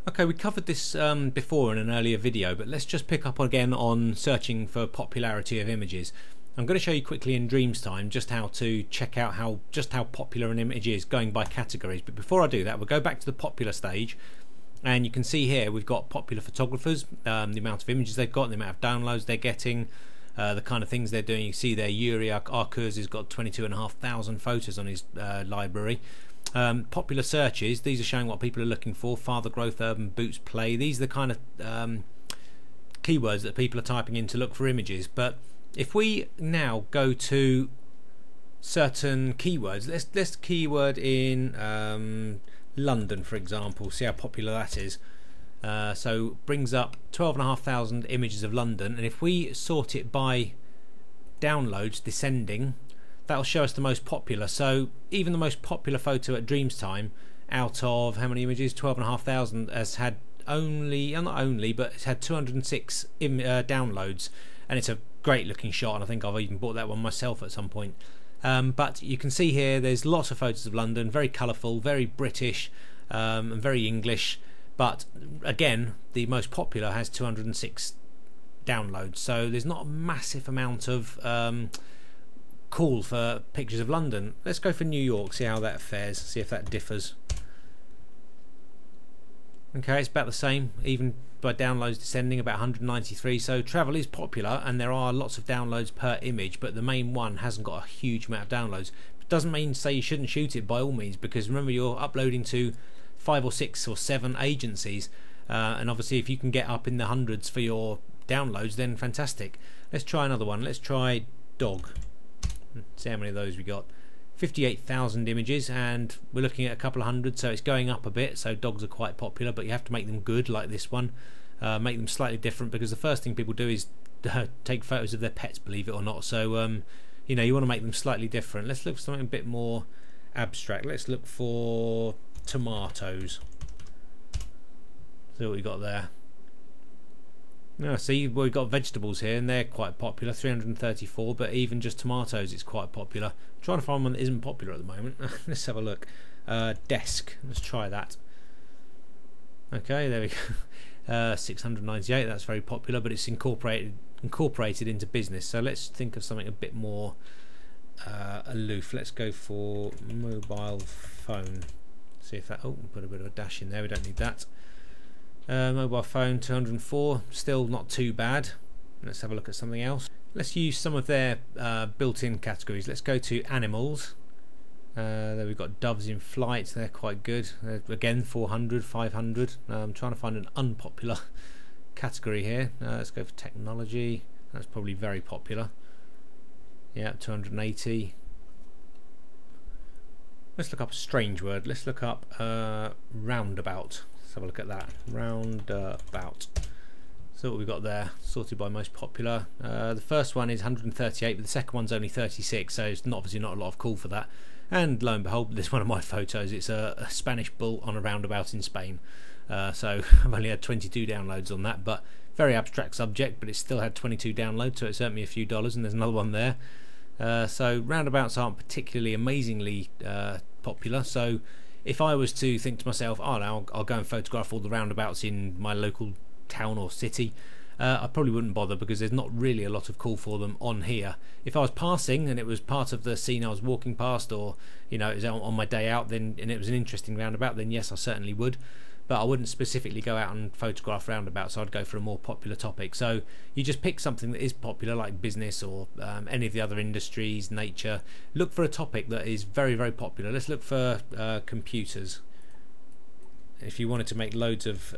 Okay, we covered this before in an earlier video, but let's just pick up again on searching for popularity of images. I'm going to show you quickly in Dreamstime just how to check out how popular an image is going by categories. But before I do that, we'll go back to the popular stage, and you can see here we've got popular photographers, the amount of images they've got, the amount of downloads they're getting, the kind of things they're doing. You see there, Yuri Arcuz has got 22,500 photos on his library. Popular searches, these are showing what people are looking for: father growth, urban boots, play. These are the kind of keywords that people are typing in to look for images. But if we now go to certain keywords, let's keyword in London, for example, see how popular that is. So brings up 12,500 images of London, and if we sort it by downloads descending, that'll show us the most popular. So even the most popular photo at Dreamstime, out of how many images, 12,500, has had only, not only, but it's had 206 downloads, and it's a great looking shot, and I think I've even bought that one myself at some point. But you can see here there's lots of photos of London, very colourful, very British, and very English. But again, the most popular has 206 downloads, so there's not a massive amount of call for pictures of London. Let's go for New York, see how that fares, see if that differs. Okay, it's about the same, even by downloads descending, about 193. So travel is popular, and there are lots of downloads per image, but the main one hasn't got a huge amount of downloads. It doesn't mean to say you shouldn't shoot it, by all means, because remember, you're uploading to 5 or 6 or 7 agencies, and obviously if you can get up in the hundreds for your downloads, then fantastic. Let's try another one. Let's try dog. See how many of those we got. 58,000 images, and we're looking at a couple of hundred, so it's going up a bit. So dogs are quite popular, but you have to make them good, like this one. Make them slightly different, because the first thing people do is take photos of their pets, believe it or not. So you know, you want to make them slightly different. Let's look for something a bit more abstract. Let's look for tomatoes. See what we got there. Now, see, we've got vegetables here, and they're quite popular, 334, but even just tomatoes, it's quite popular. I'm trying to find one that isn't popular at the moment. Let's have a look. Desk, let's try that. Okay, there we go. 698, that's very popular, but it's incorporated into business. So let's think of something a bit more aloof. Let's go for mobile phone. See if that, oh, put a bit of a dash in there, we don't need that. Mobile phone, 204, still not too bad. Let's have a look at something else. Let's use some of their built-in categories. Let's go to animals. There we've got doves in flight, they're quite good. Again, 400, 500. I'm trying to find an unpopular category here. Let's go for technology. That's probably very popular. Yeah, 280. Let's look up a strange word. Let's look up roundabout. Let's have a look at that. Roundabout. So what we've got there, sorted by most popular. The first one is 138, but the second one's only 36, so it's obviously not a lot of call for that. And lo and behold, this is one of my photos. It's a Spanish bull on a roundabout in Spain. So I've only had 22 downloads on that, but very abstract subject, but it still had 22 downloads, so it's earned me a few dollars, and there's another one there. So roundabouts aren't particularly amazingly popular, so if I was to think to myself, oh no, I'll go and photograph all the roundabouts in my local town or city, I probably wouldn't bother, because there's not really a lot of call for them on here. If I was passing and it was part of the scene I was walking past, or you know, it was on my day out, then, and it was an interesting roundabout, then yes, I certainly would. But I wouldn't specifically go out and photograph roundabouts. I'd go for a more popular topic. So you just pick something that is popular, like business or any of the other industries, nature. Look for a topic that is very, very popular. Let's look for computers. If you wanted to make loads of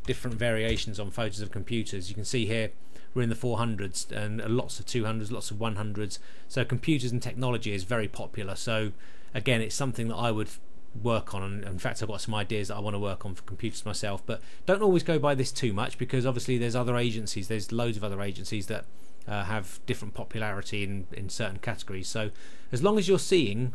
different variations on photos of computers, you can see here we're in the 400s, and lots of 200s, lots of 100s. So computers and technology is very popular. So again, it's something that I would work on, and in fact I've got some ideas that I want to work on for computers myself, but don't always go by this too much, because obviously there's other agencies, there's loads of other agencies that have different popularity in certain categories. So as long as you're seeing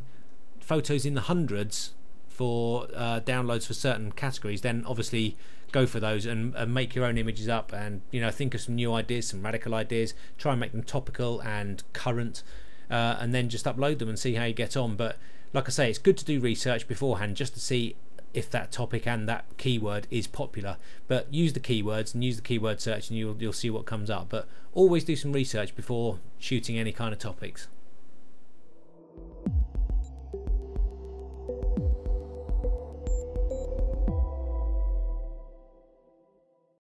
photos in the hundreds for downloads for certain categories, then obviously go for those and make your own images up, and you know, think of some new ideas, some radical ideas, try and make them topical and current, and then just upload them and see how you get on. But like I say, it's good to do research beforehand, just to see if that topic and that keyword is popular. But use the keywords and use the keyword search, and you'll see what comes up. But always do some research before shooting any kind of topics.